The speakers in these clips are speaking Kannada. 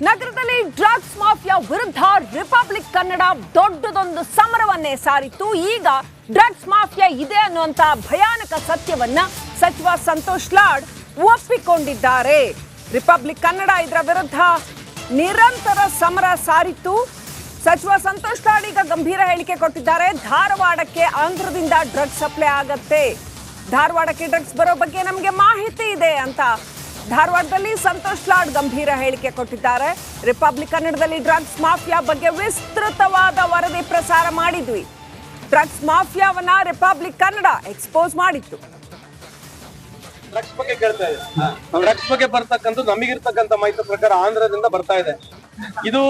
ನಗರದಲ್ಲಿ ಡ್ರಗ್ಸ್ ಮಾಫಿಯಾ ವಿರುದ್ಧ ರಿಪಬ್ಲಿಕ್ ಕನ್ನಡ ದೊಡ್ಡದೊಂದು ಸಮರವನ್ನೇ ಸಾರಿತ್ತು. ಈಗ ಡ್ರಗ್ಸ್ ಮಾಫಿಯಾ ಇದೆ ಅನ್ನುವಂತ ಭಯಾನಕ ಸತ್ಯವನ್ನ ಸಚಿವ ಸಂತೋಷ್ ಲಾಡ್ ಒಪ್ಪಿಕೊಂಡಿದ್ದಾರೆ. ರಿಪಬ್ಲಿಕ್ ಕನ್ನಡ ಇದರ ವಿರುದ್ಧ ನಿರಂತರ ಸಮರ ಸಾರಿತ್ತು. ಸಚಿವ ಸಂತೋಷ್ ಲಾಡ್ ಈಗ ಗಂಭೀರ ಹೇಳಿಕೆ ಕೊಟ್ಟಿದ್ದಾರೆ. ಧಾರವಾಡಕ್ಕೆ ಆಂಧ್ರದಿಂದ ಡ್ರಗ್ಸ್ ಸಪ್ಲೈ ಆಗತ್ತೆ, ಧಾರವಾಡಕ್ಕೆ ಡ್ರಗ್ಸ್ ಬರೋ ಬಗ್ಗೆ ನಮಗೆ ಮಾಹಿತಿ ಇದೆ ಅಂತ ಧಾರವಾಡದಲ್ಲಿ ಸಂತೋಷ್ ಲಾಡ್ ಗಂಭೀರ ಹೇಳಿಕೆ ಕೊಟ್ಟಿದ್ದಾರೆ. ರಿಪಬ್ಲಿಕ್ ಕನ್ನಡದಲ್ಲಿ ಡ್ರಗ್ಸ್ ಮಾಫಿಯಾ ಬಗ್ಗೆ ವಿಸ್ತೃತವಾದ ವರದಿ ಪ್ರಸಾರ ಮಾಡಿದ್ವಿ. ಡ್ರಗ್ಸ್ ಮಾಫಿಯಾವನ್ನ ರಿಪಬ್ಲಿಕ್ ಕನ್ನಡ ಎಕ್ಸ್ಪೋಸ್ ಮಾಡಿತ್ತು. ಡ್ರಗ್ಸ್ ಬಗ್ಗೆ ಕೇಳ್ತಾ ಇದೆ. ಡ್ರಗ್ಸ್ ಬಗ್ಗೆ ಬರ್ತಕ್ಕಂಥದ್ದು ನಮಗಿರ್ತಕ್ಕಂಥ ಮಾಹಿತಿ ಪ್ರಕಾರ ಆಂಧ್ರದಿಂದ ಬರ್ತಾ ಇದೆ. ಇದು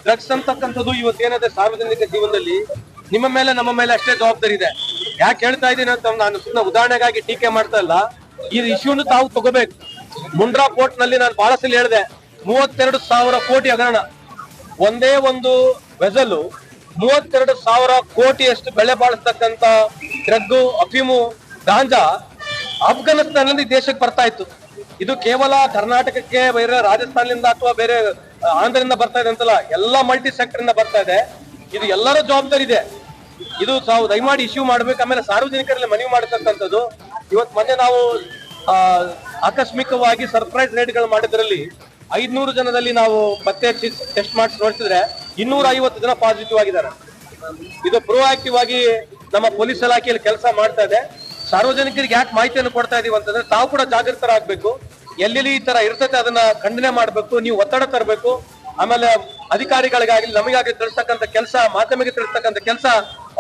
ಡ್ರಗ್ಸ್ ಅಂತಕ್ಕಂಥದ್ದು ಇವತ್ತೇನಿದೆ ಸಾರ್ವಜನಿಕ ಜೀವನದಲ್ಲಿ ನಿಮ್ಮ ಮೇಲೆ ನಮ್ಮ ಮೇಲೆ ಅಷ್ಟೇ ಜವಾಬ್ದಾರಿ ಇದೆ. ಯಾಕೆ ಹೇಳ್ತಾ ಇದ್ದೀನಿ ಅಂತ ನಾನು ಸುಮ್ಮನೆ ಉದಾಹರಣೆಗಾಗಿ ಟೀಕೆ ಮಾಡ್ತಾ ಇಲ್ಲ. ಈ ಇಶ್ಯೂನು ತಾವು ತಗೋಬೇಕು. ಮುಂಡ್ರಾ ಪೋರ್ಟ್ ನಲ್ಲಿ ನಾನು ಬಹಳ ಸಲ ಹೇಳಿದೆ, 32,000 ಕೋಟಿ ಹಗರಣ. ಒಂದೇ ಒಂದು ವೆಸಲು 32,000 ಕೋಟಿಯಷ್ಟು ಬೆಲೆ ಬಾಳಿಸ್ತಕ್ಕಂತ ಡ್ರಗ್, ಅಫೀಮು, ಗಾಂಜಾ ಅಫ್ಘಾನಿಸ್ತಾನದಿಂದ ಈ ದೇಶಕ್ಕೆ ಬರ್ತಾ ಇತ್ತು. ಇದು ಕೇವಲ ಕರ್ನಾಟಕಕ್ಕೆ, ಬೇರೆ ರಾಜಸ್ಥಾನದಿಂದ ಅಥವಾ ಬೇರೆ ಆಂಧ್ರದಿಂದ ಬರ್ತಾ ಇದೆ ಅಂತಲ್ಲ, ಎಲ್ಲಾ ಮಲ್ಟಿ ಸೆಕ್ಟರ್ ಇಂದ ಬರ್ತಾ ಇದೆ. ಇದು ಎಲ್ಲರ ಜವಾಬ್ದಾರಿ ಇದೆ. ಇದು ದಯಮಾಡಿ ಇಶ್ಯೂ ಮಾಡ್ಬೇಕು. ಆಮೇಲೆ ಸಾರ್ವಜನಿಕರಲ್ಲಿ ಮನವಿ ಮಾಡತಕ್ಕಂಥದ್ದು, ಇವತ್ತು ಮೊನ್ನೆ ನಾವು ಆಕಸ್ಮಿಕವಾಗಿ ಸರ್ಪ್ರೈಸ್ ರೇಡ್ಗಳು ಮಾಡಿದ್ರಲ್ಲಿ 500 ಜನದಲ್ಲಿ ನಾವು ಪತ್ತೆ ಟೆಸ್ಟ್ ಮಾಡಿ ನೋಡ್ತಿದ್ರೆ 250 ಜನ ಪಾಸಿಟಿವ್ ಆಗಿದ್ದಾರೆ. ಇದು ಪ್ರೊಆಕ್ಟಿವ್ ಆಗಿ ನಮ್ಮ ಪೊಲೀಸ್ ಇಲಾಖೆಯಲ್ಲಿ ಕೆಲಸ ಮಾಡ್ತಾ ಇದೆ. ಸಾರ್ವಜನಿಕರಿಗೆ ಯಾಕೆ ಮಾಹಿತಿಯನ್ನು ಕೊಡ್ತಾ ಇದೀವಿ ಅಂತಂದ್ರೆ, ತಾವು ಕೂಡ ಜಾಗೃತರಾಗಬೇಕು. ಎಲ್ಲೆಲ್ಲಿ ಈ ತರ ಇರ್ತದೆ ಅದನ್ನ ಖಂಡನೆ ಮಾಡ್ಬೇಕು, ನೀವು ಒತ್ತಡ ತರಬೇಕು. ಆಮೇಲೆ ಅಧಿಕಾರಿಗಳಿಗಾಗಲಿ ನಮಗಾಗಲಿ ತಿಳಿಸ್ತಕ್ಕಂಥ ಕೆಲಸ, ಮಾಧ್ಯಮಕ್ಕೆ ತಿಳಿಸ್ತಕ್ಕಂಥ ಕೆಲಸ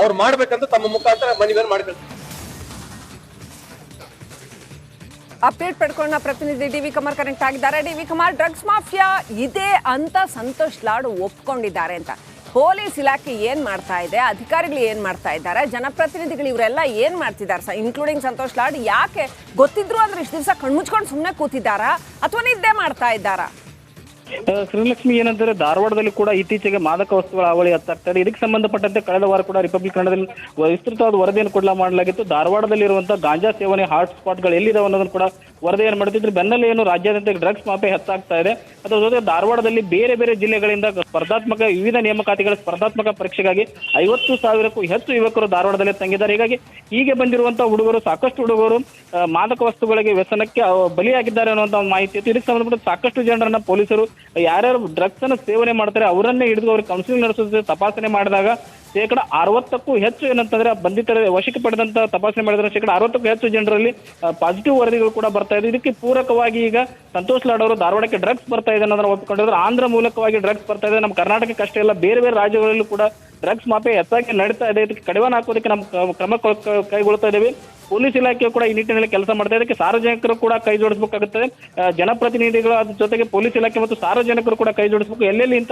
ಅವ್ರು ಮಾಡ್ಬೇಕಂತ ತಮ್ಮ ಮುಖಾಂತರ ಮನವಿಯನ್ನು ಮಾಡ್ಕೊಳ್ತೀವಿ. ಅಪ್ಡೇಟ್ ಪಡ್ಕೊಂಡ ಪ್ರತಿನಿಧಿ ಡಿ ವಿ ಕುಮಾರ್ ಕನೆಕ್ಟ್ ಆಗಿದ್ದಾರೆ. D V Kumar, drugs mafia ಇದೆ ಅಂತ ಸಂತೋಷ್ ಲಾಡ್ ಒಪ್ಕೊಂಡಿದ್ದಾರೆ ಅಂತ ಪೊಲೀಸ್ ಇಲಾಖೆ ಏನ್ ಮಾಡ್ತಾ ಇದೆ, ಅಧಿಕಾರಿಗಳು ಏನ್ ಮಾಡ್ತಾ ಇದ್ದಾರೆ, ಜನಪ್ರತಿನಿಧಿಗಳು ಇವರೆಲ್ಲ ಏನ್ ಮಾಡ್ತಿದ್ದಾರೆ, ಇನ್ಕ್ಲೂಡಿಂಗ್ ಸಂತೋಷ್ ಲಾಡ್? ಯಾಕೆ ಗೊತ್ತಿದ್ರು ಅಂದ್ರೆ ಇಷ್ಟು ದಿವಸ ಕಣ್ಮುಚ್ಕೊಂಡು ಸುಮ್ಮನೆ ಕೂತಿದ್ದಾರಾ ಅಥವಾ ನಿದ್ದೆ ಮಾಡ್ತಾ ಇದ್ದಾರಾ? ಶ್ರೀಲಕ್ಷ್ಮಿ, ಏನಂದ್ರೆ ಧಾರವಾಡದಲ್ಲಿ ಕೂಡ ಇತ್ತೀಚೆಗೆ ಮಾದಕ ವಸ್ತುಗಳ ಹಾವಳಿ ಹೆಚ್ಚಾಗ್ತಾ ಇದೆ. ಇದಕ್ಕೆ ಸಂಬಂಧಪಟ್ಟಂತೆ ಕಳೆದ ವಾರ ಕೂಡ ರಿಪಬ್ಲಿಕ್ ಕನ್ನಡದಲ್ಲಿ ವಿಸ್ತೃತವಾದ ವರದಿಯನ್ನು ಕೂಡ ಮಾಡಲಾಗಿತ್ತು. ಧಾರವಾಡದಲ್ಲಿರುವಂತಹ ಗಾಂಜಾ ಸೇವನೆ ಹಾಟ್ ಸ್ಪಾಟ್ಗಳು ಎಲ್ಲಿದಾವೆ ಅನ್ನೋದನ್ನು ಕೂಡ ವರದಿಯನ್ನು ಮಾಡ್ತಿದ್ರು. ಬೆನ್ನಲ್ಲೇ ಏನು ರಾಜ್ಯಾದ್ಯಂತ ಡ್ರಗ್ಸ್ ಮಾಫಿಯಾ ಹೆಚ್ಚಾಗ್ತಾ ಇದೆ. ಅದರ ಜೊತೆ ಧಾರವಾಡದಲ್ಲಿ ಬೇರೆ ಬೇರೆ ಜಿಲ್ಲೆಗಳಿಂದ ಸ್ಪರ್ಧಾತ್ಮಕ ವಿವಿಧ ನೇಮಕಾತಿಗಳ ಸ್ಪರ್ಧಾತ್ಮಕ ಪರೀಕ್ಷೆಗಾಗಿ 50,000ಕ್ಕೂ ಹೆಚ್ಚು ಯುವಕರು ಧಾರವಾಡದಲ್ಲಿ ತಂಗಿದ್ದಾರೆ. ಹೀಗೆ ಬಂದಿರುವಂತಹ ಹುಡುಗರು, ಸಾಕಷ್ಟು ಹುಡುಗರು ಮಾದಕ ವಸ್ತುಗಳಿಗೆ ವ್ಯಸನಕ್ಕೆ ಬಲಿಯಾಗಿದ್ದಾರೆ ಅನ್ನುವಂತ ಒಂದು ಮಾಹಿತಿ ಇತ್ತು. ಇದಕ್ಕೆ ಸಂಬಂಧಪಟ್ಟ ಸಾಕಷ್ಟು ಜನರನ್ನ ಪೊಲೀಸರು ಯಾರ್ಯಾರು ಡ್ರಗ್ಸ್ ಅನ್ನು ಸೇವನೆ ಮಾಡ್ತಾರೆ ಅವರನ್ನೇ ಹಿಡಿದು ಅವ್ರಿಗೆ ಕೌನ್ಸಿಲಿಂಗ್ ನಡೆಸೋದು ತಪಾಸಣೆ ಮಾಡಿದಾಗ 60%ಕ್ಕೂ ಹೆಚ್ಚು ಏನಂತಂದ್ರೆ ಬಂಧಿತರ ವಶಕ್ಕೆ ಪಡೆದಂತ ತಪಾಸಣೆ ಮಾಡಿದ್ರೆ 60%ಕ್ಕೂ ಹೆಚ್ಚು ಜನರಲ್ಲಿ ಪಾಸಿಟಿವ್ ವರದಿಗಳು ಕೂಡ ಬರ್ತಾ ಇದೆ. ಇದಕ್ಕೆ ಪೂರಕವಾಗಿ ಈಗ ಸಂತೋಷ್ ಲಾಡ್ ಅವರು ಧಾರವಾಡಕ್ಕೆ ಡ್ರಗ್ಸ್ ಬರ್ತಾ ಇದೆ ಅನ್ನೋದನ್ನ ಒಪ್ಪಿಕೊಂಡಿದ್ರು. ಆಂಧ್ರ ಮೂಲಕವಾಗಿ ಡ್ರಗ್ಸ್ ಬರ್ತಾ ಇದೆ. ನಮ್ಮ ಕರ್ನಾಟಕಕ್ಕೆ ಅಷ್ಟೇ ಅಲ್ಲ, ಬೇರೆ ಬೇರೆ ರಾಜ್ಯಗಳಲ್ಲೂ ಕೂಡ ಡ್ರಗ್ಸ್ ಮಾಫಿಯಾ ಹೆಚ್ಚಾಗಿ ನಡೀತಾ ಇದೆ. ಇದಕ್ಕೆ ಕಡಿವಾಣ ಹಾಕೋದಕ್ಕೆ ನಮ್ಮ ಕ್ರಮ ಕೈಗೊಳ್ತಾ ಇದ್ದೇವೆ. ಪೊಲೀಸ್ ಇಲಾಖೆ ಕೂಡ ಈ ನಿಟ್ಟಿನಲ್ಲಿ ಕೆಲಸ ಮಾಡ್ತಾ ಇದಕ್ಕೆ ಸಾರ್ವಜನಿಕರು ಕೂಡ ಕೈ ಜೋಡಿಸಬೇಕಾಗುತ್ತದೆ. ಜನಪ್ರತಿನಿಧಿಗಳು ಅದ್ರ ಜೊತೆಗೆ ಪೊಲೀಸ್ ಇಲಾಖೆ ಮತ್ತು ಸಾರ್ವಜನಿಕರು ಕೂಡ ಕೈ ಜೋಡಿಸಬೇಕು. ಎಲ್ಲೆಲ್ಲಿ ಇಂಥ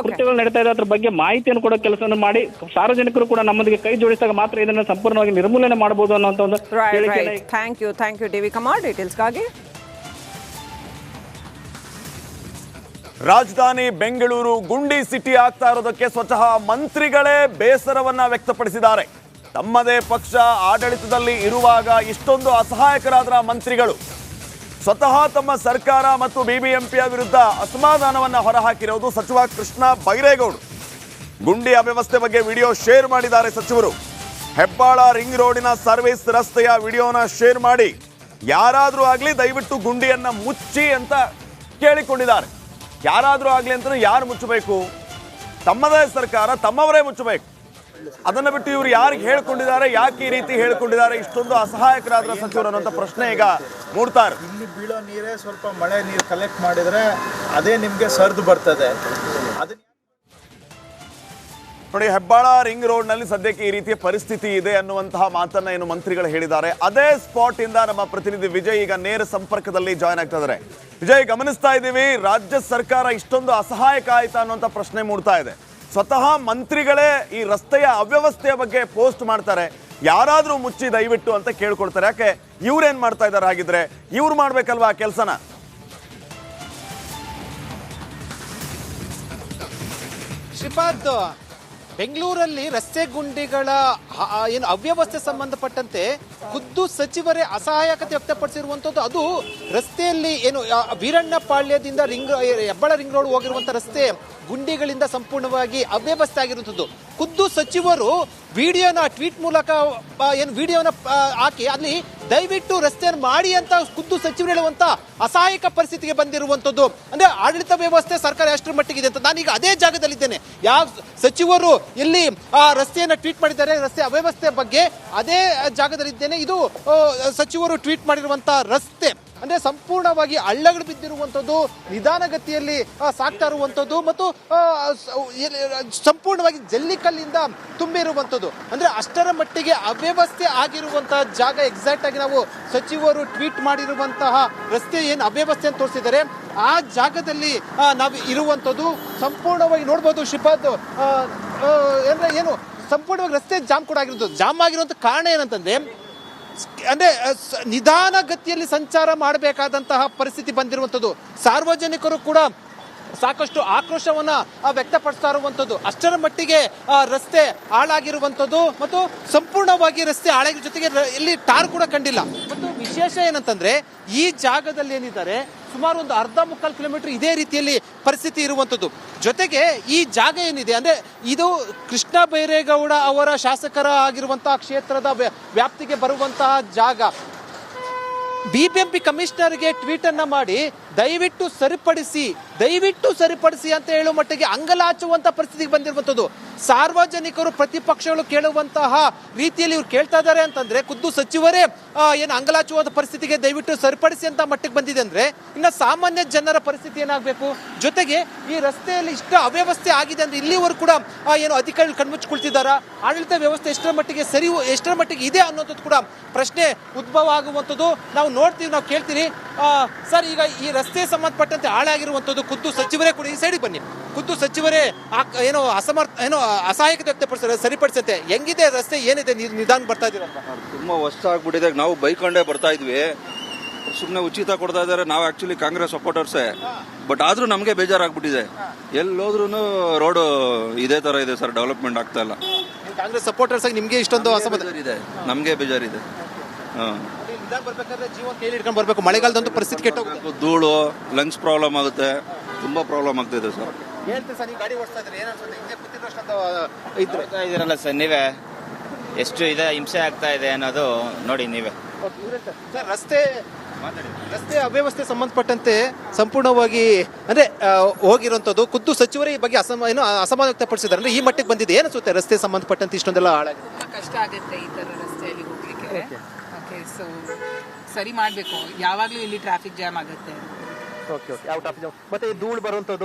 ಕೃತ್ಯಗಳು ನಡೀತಾ ಇದೆ ಅದ್ರ ಬಗ್ಗೆ ಮಾಹಿತಿಯನ್ನು ಕೂಡ ಕೆಲಸವನ್ನು ಮಾಡಿ ಸಾರ್ವಜನಿಕರು ಕೂಡ ನಮ್ಮೊಂದಿಗೆ ಕೈ ಜೋಡಿಸಿದಾಗ ಮಾತ್ರ ಇದನ್ನು ಸಂಪೂರ್ಣವಾಗಿ ನಿರ್ಮೂಲನೆ ಮಾಡಬಹುದು ಅನ್ನುವಂತ ಒಂದು ಹೇಳಿಕೆ. Thank you D V Kumar ಡೀಟೇಲ್ಸ್ಗಾಗಿ. ರಾಜಧಾನಿ ಬೆಂಗಳೂರು ಗುಂಡಿ ಸಿಟಿ ಆಗ್ತಾ ಇರೋದಕ್ಕೆ ಸ್ವತಃ ಮಂತ್ರಿಗಳೇ ಬೇಸರವನ್ನ ವ್ಯಕ್ತಪಡಿಸಿದ್ದಾರೆ. ತಮ್ಮದೇ ಪಕ್ಷ ಆಡಳಿತದಲ್ಲಿ ಇರುವಾಗ ಇಷ್ಟೊಂದು ಅಸಹಾಯಕರಾದ ಮಂತ್ರಿಗಳು ಸ್ವತಃ ತಮ್ಮ ಸರ್ಕಾರ ಮತ್ತು ಬಿಬಿಎಂಪಿಯ ವಿರುದ್ಧ ಅಸಮಾಧಾನವನ್ನ ಹೊರಹಾಕಿರೋದು ಸಚಿವ ಕೃಷ್ಣ ಬೈರೇಗೌಡರು. ಗುಂಡಿ ಅವ್ಯವಸ್ಥೆ ಬಗ್ಗೆ ವಿಡಿಯೋ ಶೇರ್ ಮಾಡಿದ್ದಾರೆ ಸಚಿವರು. ಹೆಬ್ಬಾಳ ರಿಂಗ್ ರೋಡಿನ ಸರ್ವಿಸ್ ರಸ್ತೆಯ ವಿಡಿಯೋನ ಶೇರ್ ಮಾಡಿ ಯಾರಾದರೂ ಆಗಲಿ ದಯವಿಟ್ಟು ಗುಂಡಿಯನ್ನ ಮುಚ್ಚಿ ಅಂತ ಕೇಳಿಕೊಂಡಿದ್ದಾರೆ. ಯಾರಾದರೂ ಆಗಲಿ ಅಂತ ಯಾರು ಮುಚ್ಚಬೇಕು? ತಮ್ಮದೇ ಸರ್ಕಾರ, ತಮ್ಮವರೇ ಮುಚ್ಚಬೇಕು. ಅದನ್ನು ಬಿಟ್ಟು ಇವರು ಯಾರಿಗೆ ಹೇಳ್ಕೊಂಡಿದ್ದಾರೆ, ಯಾಕೆ ಈ ರೀತಿ ಹೇಳ್ಕೊಂಡಿದ್ದಾರೆ, ಇಷ್ಟೊಂದು ಅಸಹಾಯಕರಾದ ಸಚಿವರು ಅನ್ನೋಂಥ ಪ್ರಶ್ನೆ ಈಗ ಮೂಡ್ತಾ ಇದೆ. ಇಲ್ಲಿ ಬೀಳೋ ನೀರೇ ಸ್ವಲ್ಪ ಮಳೆ ನೀರು ಕಲೆಕ್ಟ್ ಮಾಡಿದ್ರೆ ಅದೇ ನಿಮಗೆ ಸರ್ದು ಬರ್ತದೆ. ನೋಡಿ, ಹೆಬ್ಬಾಳ ರಿಂಗ್ ರೋಡ್ ನಲ್ಲಿ ಸದ್ಯಕ್ಕೆ ಈ ರೀತಿಯ ಪರಿಸ್ಥಿತಿ ಇದೆ ಅನ್ನುವಂತಹ ಮಾತನ್ನ ಏನು ಮಂತ್ರಿಗಳು ಹೇಳಿದ್ದಾರೆ. ಅದೇ ಸ್ಪಾಟ್ ಇಂದ ನಮ್ಮ ಪ್ರತಿನಿಧಿ ವಿಜಯ್ ಈಗ ನೇರ ಸಂಪರ್ಕದಲ್ಲಿ ಜಾಯ್ನ್ ಆಗ್ತಾ ಇದ್ದಾರೆ. ವಿಜಯ್, ಗಮನಿಸ್ತಾ ಇದ್ದೀವಿ, ರಾಜ್ಯ ಸರ್ಕಾರ ಇಷ್ಟೊಂದು ಅಸಹಾಯಕ ಆಯ್ತಾ ಅನ್ನುವಂಥ ಪ್ರಶ್ನೆ ಮೂಡ್ತಾ ಇದೆ. ಸ್ವತಃ ಮಂತ್ರಿಗಳೇ ಈ ರಸ್ತೆಯ ಅವ್ಯವಸ್ಥೆಯ ಬಗ್ಗೆ ಪೋಸ್ಟ್ ಮಾಡ್ತಾರೆ, ಯಾರಾದ್ರೂ ಮುಚ್ಚಿ ದಯವಿಟ್ಟು ಅಂತ ಕೇಳ್ಕೊಳ್ತಾರೆ. ಯಾಕೆ ಇವ್ರೇನ್ ಮಾಡ್ತಾ ಇದ್ದಾರೆ? ಹಾಗಿದ್ರೆ ಇವ್ರು ಮಾಡ್ಬೇಕಲ್ವಾ ಆ ಕೆಲಸನ? ಶ್ರೀಪಾದ್, ಬೆಂಗಳೂರಲ್ಲಿ ರಸ್ತೆ ಗುಂಡಿಗಳ ಏನು ಅವ್ಯವಸ್ಥೆ ಸಂಬಂಧಪಟ್ಟಂತೆ ಖುದ್ದು ಸಚಿವರೇ ಅಸಹಾಯಕತೆ ವ್ಯಕ್ತಪಡಿಸಿರುವಂಥದ್ದು. ಅದು ರಸ್ತೆಯಲ್ಲಿ ಏನು ವೀರಣ್ಣಪಾಳ್ಯದಿಂದ ಹೆಬ್ಬಾಳ ರಿಂಗ್ ರೋಡ್ ಹೋಗಿರುವಂಥ ರಸ್ತೆ ಗುಂಡಿಗಳಿಂದ ಸಂಪೂರ್ಣವಾಗಿ ಅವ್ಯವಸ್ಥೆ ಆಗಿರುವಂಥದ್ದು. ಖುದ್ದು ಸಚಿವರು ವಿಡಿಯೋನ ಟ್ವೀಟ್ ಮೂಲಕ ಏನು ವಿಡಿಯೋನ ಹಾಕಿ ಅಲ್ಲಿ ದಯವಿಟ್ಟು ರಸ್ತೆಯನ್ನು ಮಾಡಿ ಅಂತ ಖುದ್ದು ಸಚಿವರು ಹೇಳುವಂತ ಅಸಹಾಯಕ ಪರಿಸ್ಥಿತಿಗೆ ಬಂದಿರುವಂಥದ್ದು. ಅಂದ್ರೆ ಆಡಳಿತ ವ್ಯವಸ್ಥೆ ಸರ್ಕಾರ ಎಷ್ಟರ ಮಟ್ಟಿಗಿದೆ ಅಂತ ನಾನೀಗ ಅದೇ ಜಾಗದಲ್ಲಿದ್ದೇನೆ. ಯಾವ ಸಚಿವರು ಎಲ್ಲಿ ಆ ರಸ್ತೆಯನ್ನು ಟ್ವೀಟ್ ಮಾಡಿದ್ದಾರೆ ರಸ್ತೆ ಅವ್ಯವಸ್ಥೆ ಬಗ್ಗೆ ಅದೇ ಜಾಗದಲ್ಲಿದ್ದೇನೆ. ಇದು ಸಚಿವರು ಟ್ವೀಟ್ ಮಾಡಿರುವಂತ ರಸ್ತೆ ಅಂದ್ರೆ ಸಂಪೂರ್ಣವಾಗಿ ಹಳ್ಳಗಳು ಬಿದ್ದಿರುವಂಥದ್ದು, ನಿಧಾನಗತಿಯಲ್ಲಿ ಸಾಗ್ತಾ ಇರುವಂಥದ್ದು ಮತ್ತು ಸಂಪೂರ್ಣವಾಗಿ ಜಲ್ಲಿಕಲ್ಲಿಂದ ತುಂಬಿರುವಂಥದ್ದು. ಅಂದ್ರೆ ಅಷ್ಟರ ಮಟ್ಟಿಗೆ ಅವ್ಯವಸ್ಥೆ ಆಗಿರುವಂತಹ ಜಾಗ. ಎಕ್ಸಾಕ್ಟ್ ಆಗಿ ನಾವು ಸಚಿವರು ಟ್ವೀಟ್ ಮಾಡಿರುವಂತಹ ರಸ್ತೆ ಏನು ಅವ್ಯವಸ್ಥೆ ಅಂತ ತೋರಿಸಿದ್ದಾರೆ ಆ ಜಾಗದಲ್ಲಿ ನಾವು ಇರುವಂಥದ್ದು. ಸಂಪೂರ್ಣವಾಗಿ ನೋಡ್ಬೋದು ಶ್ರೀಪಾದ್, ಅಂದ್ರೆ ಏನು ಸಂಪೂರ್ಣವಾಗಿ ರಸ್ತೆ ಜಾಮ್ ಕೂಡ ಆಗಿರುವಂಥದ್ದು. ಜಾಮ್ ಆಗಿರುವಂಥ ಕಾರಣ ಏನಂತಂದ್ರೆ ಅಂದ್ರೆ ನಿಧಾನಗತಿಯಲ್ಲಿ ಸಂಚಾರ ಮಾಡಬೇಕಾದಂತಹ ಪರಿಸ್ಥಿತಿ ಬಂದಿರುವಂಥದ್ದು. ಸಾರ್ವಜನಿಕರು ಕೂಡ ಸಾಕಷ್ಟು ಆಕ್ರೋಶವನ್ನ ವ್ಯಕ್ತಪಡಿಸ್ತಾ ಇರುವಂಥದ್ದು. ಅಷ್ಟರ ಮಟ್ಟಿಗೆ ರಸ್ತೆ ಹಾಳಾಗಿರುವಂಥದ್ದು ಮತ್ತು ಸಂಪೂರ್ಣವಾಗಿ ರಸ್ತೆ ಹಾಳಾಗಿರೋ ಜೊತೆಗೆ ಇಲ್ಲಿ ಟಾರ್ ಕೂಡ ಕಂಡಿಲ್ಲ. ಮತ್ತು ವಿಶೇಷ ಏನಂತಂದ್ರೆ ಈ ಜಾಗದಲ್ಲಿ ಏನಿದ್ದಾರೆ ಸುಮಾರು ಒಂದು 1/4 ಕಿಲೋಮೀಟರ್ ಇದೇ ರೀತಿಯಲ್ಲಿ ಪರಿಸ್ಥಿತಿ ಇರುವಂಥದ್ದು. ಜೊತೆಗೆ ಈ ಜಾಗ ಏನಿದೆ ಅಂದ್ರೆ ಇದು ಕೃಷ್ಣ ಬೈರೇಗೌಡ ಅವರ ಶಾಸಕರ ಆಗಿರುವಂತಹ ಕ್ಷೇತ್ರದ ವ್ಯಾಪ್ತಿಗೆ ಬರುವಂತಹ ಜಾಗ. ಬಿಬಿಎಂಪಿ ಕಮಿಷನರ್ಗೆ ಟ್ವೀಟ್ ಅನ್ನ ಮಾಡಿ ದಯವಿಟ್ಟು ಸರಿಪಡಿಸಿ ಅಂತ ಹೇಳುವ ಮಟ್ಟಿಗೆ ಅಂಗಲಾಚುವಂತ ಪರಿಸ್ಥಿತಿಗೆ ಬಂದಿರುವಂಥದ್ದು. ಸಾರ್ವಜನಿಕರು ಪ್ರತಿಪಕ್ಷಗಳು ಕೇಳುವಂತಹ ರೀತಿಯಲ್ಲಿ ಇವ್ರು ಕೇಳ್ತಾ ಇದ್ದಾರೆ ಅಂತಂದ್ರೆ ಖುದ್ದು ಸಚಿವರೇ ಏನು ಅಂಗಲಾಚುವಂತ ಪರಿಸ್ಥಿತಿಗೆ ದಯವಿಟ್ಟು ಸರಿಪಡಿಸಿ ಅಂತ ಮಟ್ಟಿಗೆ ಬಂದಿದೆ ಅಂದ್ರೆ ಇನ್ನು ಸಾಮಾನ್ಯ ಜನರ ಪರಿಸ್ಥಿತಿ ಏನಾಗಬೇಕು. ಜೊತೆಗೆ ಈ ರಸ್ತೆಯಲ್ಲಿ ಇಷ್ಟ ಅವ್ಯವಸ್ಥೆ ಆಗಿದೆ ಅಂದ್ರೆ ಇಲ್ಲಿವರೆಗೂ ಕೂಡ ಏನು ಅಧಿಕಾರಿಗಳು ಕಣ್ಮುಚ್ಕೊಳ್ತಿದ್ದಾರಾ, ಆಡಳಿತ ವ್ಯವಸ್ಥೆ ಎಷ್ಟರ ಮಟ್ಟಿಗೆ ಇದೆ ಅನ್ನೋದು ಕೂಡ ಪ್ರಶ್ನೆ ಉದ್ಭವ ಆಗುವಂಥದ್ದು ನಾವು ನೋಡ್ತೀವಿ, ನಾವು ಕೇಳ್ತೀವಿ. ಸರ್, ಈಗ ಈ ರಸ್ತೆ ಸಂಬಂಧಪಟ್ಟಂತೆ ಹಾಳಾಗಿರುವಂಥದ್ದು ಖುದ್ದು ಸಚಿವರೇ ಕೂಡ ಈ ಸೈಡಿಗೆ ಬನ್ನಿ, ಖುದ್ದು ಸಚಿವರೇ ಅಸಹಾಯಕತೆ ವ್ಯಕ್ತಪಡಿಸ್ತಾರೆ ಸರಿಪಡಿಸತ್ತೆ. ಹೆಂಗಿದೆ ರಸ್ತೆ, ಏನಿದೆ ನಿಧಾನ ಬರ್ತಾ ಇದೀರಲ್ಲ? ತುಂಬಾ ವರ್ಷ ಆಗ್ಬಿಟ್ಟಿದೆ. ನಾವು ಬೈಕೊಂಡೇ ಬರ್ತಾ ಇದ್ವಿ, ಸುಮ್ಮನೆ ಉಚಿತ ಕೊಡ್ತಾ ಇದ್ದಾರೆ. ನಾವು ಆಕ್ಚುಲಿ ಕಾಂಗ್ರೆಸ್ ಸಪೋರ್ಟರ್ಸೇ, ಬಟ್ ಆದ್ರೂ ನಮಗೆ ಬೇಜಾರಾಗ್ಬಿಟ್ಟಿದೆ. ಎಲ್ಲೋದ್ರೂ ರೋಡ್ ಇದೇ ತರ ಇದೆ ಸರ್, ಡೆವಲಪ್ಮೆಂಟ್ ಆಗ್ತಾ ಇಲ್ಲ. ಕಾಂಗ್ರೆಸ್ ಸಪೋರ್ಟರ್ಸ್ ಆಗಿ ನಿಮ್ಗೆ ಇಷ್ಟೊಂದು ಅಸಮಾಧಾನ ಇದೆ, ನಮಗೆ ಬೇಜಾರಿದೆ. ಬರ್ಬೇಕಾದ್ರೆ ಜೀವ ಕೈಲಿ ಇಟ್ಕೊಂಡು ಬರ್ಬೇಕು. ಮಳೆಗಾಲದಂತೂ ಪರಿಸ್ಥಿತಿ ಕೆಟ್ಟೋಗುತ್ತೆ, ಧೂಳು, ಲಂಗ್ಸ್ ಪ್ರಾಬ್ಲಮ್ ಆಗುತ್ತೆ, ತುಂಬಾ ಪ್ರಾಬ್ಲಮ್ ಆಗ್ತಿದೆ ಸರ್. ಹೇಳ್ತೀವಿ ಸರ್, ನೀವು ಗಾಡಿ ಓಡಿಸ್ತಾ ಇದ್ರೆ ಇದ್ದೀರಲ್ಲ ಸರ್, ನೀವೇ ಎಷ್ಟು ಇದೆ ಹಿಂಸೆ ಆಗ್ತಾ ಇದೆ ಅನ್ನೋದು ನೋಡಿ ನೀವೇ. ಸರ್, ರಸ್ತೆ ಅವ್ಯವಸ್ಥೆ ಸಂಬಂಧಪಟ್ಟಂತೆ ಸಂಪೂರ್ಣವಾಗಿ ಅಂದ್ರೆ ಹೋಗಿರುವಂತದ್ದು ಖುದ್ದು ಸಚಿವರೇ ಈ ಬಗ್ಗೆ ಅಸಮಾಧಾನ ವ್ಯಕ್ತಪಡಿಸಿದ್ದಾರೆ. ಅಂದ್ರೆ ಈ ಮಟ್ಟಿಗೆ ಬಂದಿದೆ. ಏನಿಸುತ್ತೆ ರಸ್ತೆ ಸಂಬಂಧಪಟ್ಟಂತೆ ಇಷ್ಟೊಂದೆಲ್ಲ ಹಾಳಾಗಿದೆ? ತುಂಬಾ ಕಷ್ಟ ಆಗುತ್ತೆ ಈ ತರ ರಸ್ತೆಯಲ್ಲಿ ಹೋಗ್ಲಿಕ್ಕೆ. ಓಕೆ, ಸೊ ಸರಿ ಮಾಡಬೇಕು. ಯಾವಾಗಲೂ ಇಲ್ಲಿ ಟ್ರಾಫಿಕ್ ಜಾಮ್ ಆಗುತ್ತೆ. ಓಕೆ, ಯಾವ ಟ್ರಾಫಿಕ್ ಜಾಮ್ ಮತ್ತೆ ಧೂಳು ಬರುವಂತದ್ದು